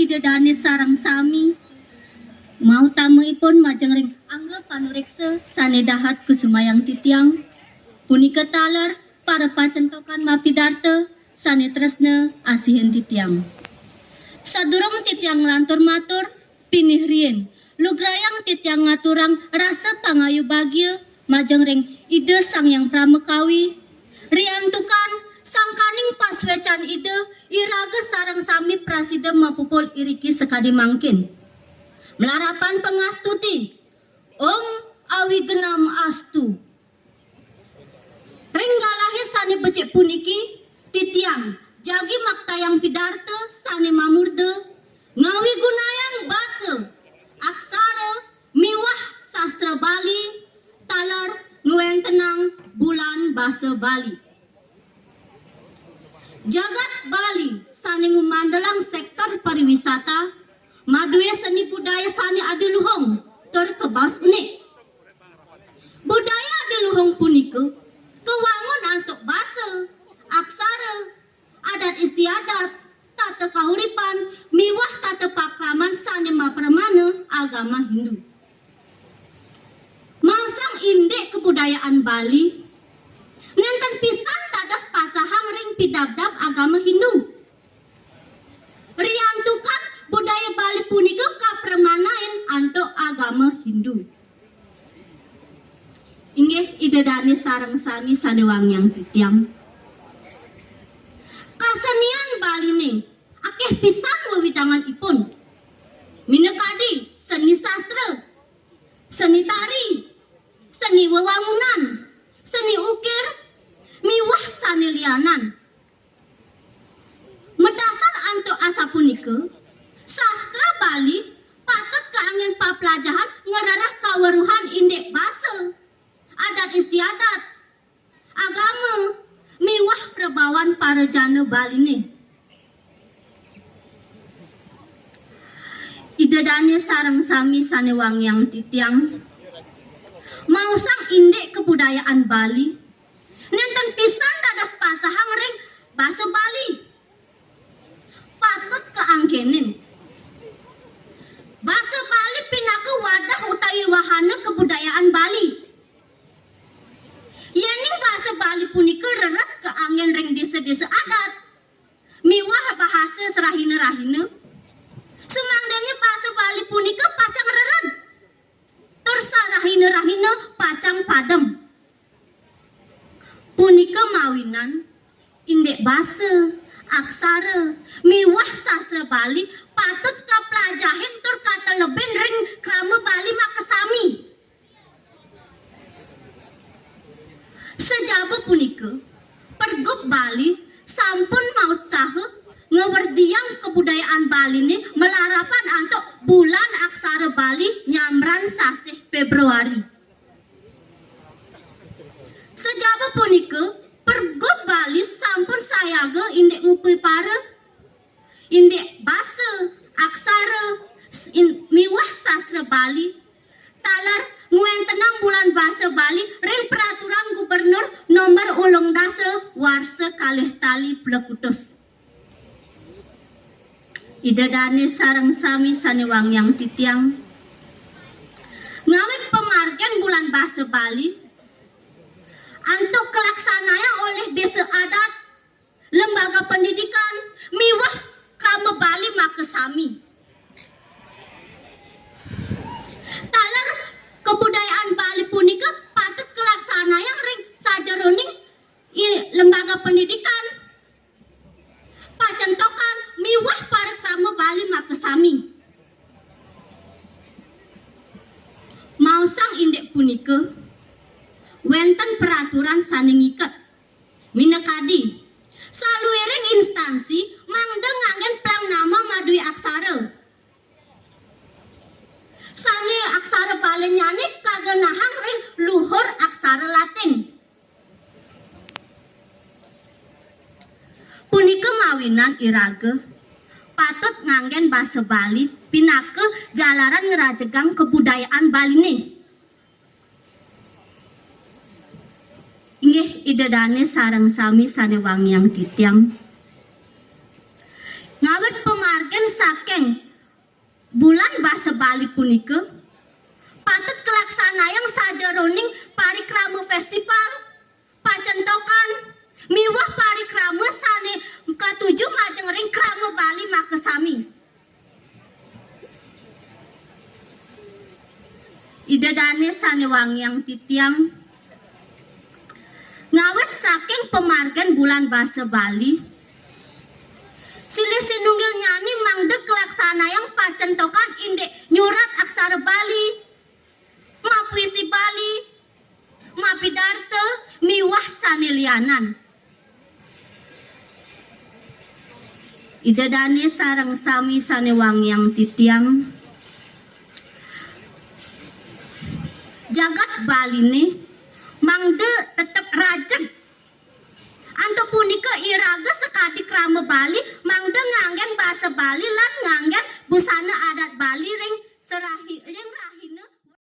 idedane sarang sami mau tamuipun majeng ring angga panureksa sane dahat kusumayang titiang punika taler para pacentokan mapidarta sane tresna asihin titiang. Sadurung titiang lantur matur pinih rien lugrayang titiang ngaturang rasa pangayu bagya majeng ring ide sang yang pramekawi riantukan sangkaning paswecan ide iraga sarang sami prasida mapupul iriki sekadi mangkin melarapan pengastuti Om awi genam astu ringgalahi sane becek puniki titiang jagi maktayang pidarta sane mamurde ngawi gunayang basa aksara miwah sastra Bali talar nguwen tenang bulan basa Bali jagat Bali sane ngumandalang sektor pariwisata madue seni budaya sane adiluhong terkebas unik budaya adiluhong punika kewangun antuk basa aksara adat istiadat tata kahuripan miwah tata pakraman sane mapramana agama Hindu mangsang indek kebudayaan Bali nenten pisan dadas pasahang ring pidabdab agama Hindu riantukan budaya Bali punika kapremanaen antuk agama Hindu inggih idedane sareng sami sane wangyang titiang kasenian Bali ning akeh pisan wewidanganipun minekadi seni sastra seni tari seni wewangunan seni ukir miwah sane lianan medasar antuk asa punika sastra Bali patut keangin papelajahan ngerarah kaweruhan indek basa adat istiadat agama miwah perbawan para jana Bali nih idedane sareng sami sane wangyang titiang mausang indek kebudayaan Bali nenten pisan dadas pasahang ring basa Bali patut keangkenin basa Bali pinaku wadah utawi wahana kebudayaan Bali yening basa Bali punika rerat keanggen ring desa-desa adat miwah bahasa serahina-rahina sumangdanya basa Bali punika pacang rerat tersarahina-rahina pacang padam punika mawinan indek basa aksara miwah sastra Bali patut kapelajahin tur kata leben ring krama Bali makasami sejaba punika pergub Bali sampun maut saha ngewerdiang kebudayaan Bali ini melarapan antuk bulan aksara Bali nyamran sasih Februari sejaba punika pergub Bali sampun sayaga indek ngupi para indek basa aksara miwah sastra Bali talar nguen tenang bulan basa Bali ring peraturan gubernur nomor ulung dasa warsa kalih tali plekutus idedane sareng sami sane wangyang titiang ngawit pemargen bulan basa Bali antuk kelaksanaan oleh desa adat lembaga pendidikan miwah krama Bali makasami taler kebudayaan Bali punika patut kelaksanaan ring sajeroning lembaga pendidikan pacentokan miwah para krama Bali makasami mausang indek punika wenten peraturan sane ngiket minekadi saluwiring instansi mangda nganggen plang nama madui aksara sane aksara Bali nyane kagenahang ring luhur aksara Latin punika mawinan iraga patut nganggen basa Bali pinake jalaran ngerajegang kebudayaan Bali nih inggih idedane sareng sami sane wangyang titiang ngawit pemargen saking bulan basa Bali punika patut kelaksanayang sajeroning parikrama festival pacentokan miwah parikrama sane katujuh majeng ring krama Bali makasami. Idadane sane wangyang titiang ngawit saking pemargen bulan basa Bali silih sinunggil nyani mangdek kelaksanayang pacentokan indek nyurat aksara Bali ma puisi Bali ma pidarte miwah sanelianan. Idadane sarang sami sane wangyang titiang jagat Bali nih mangde tetep rajek anto punika iraga sekadi krama Bali mangde nganggen bahasa Bali lan nganggen busana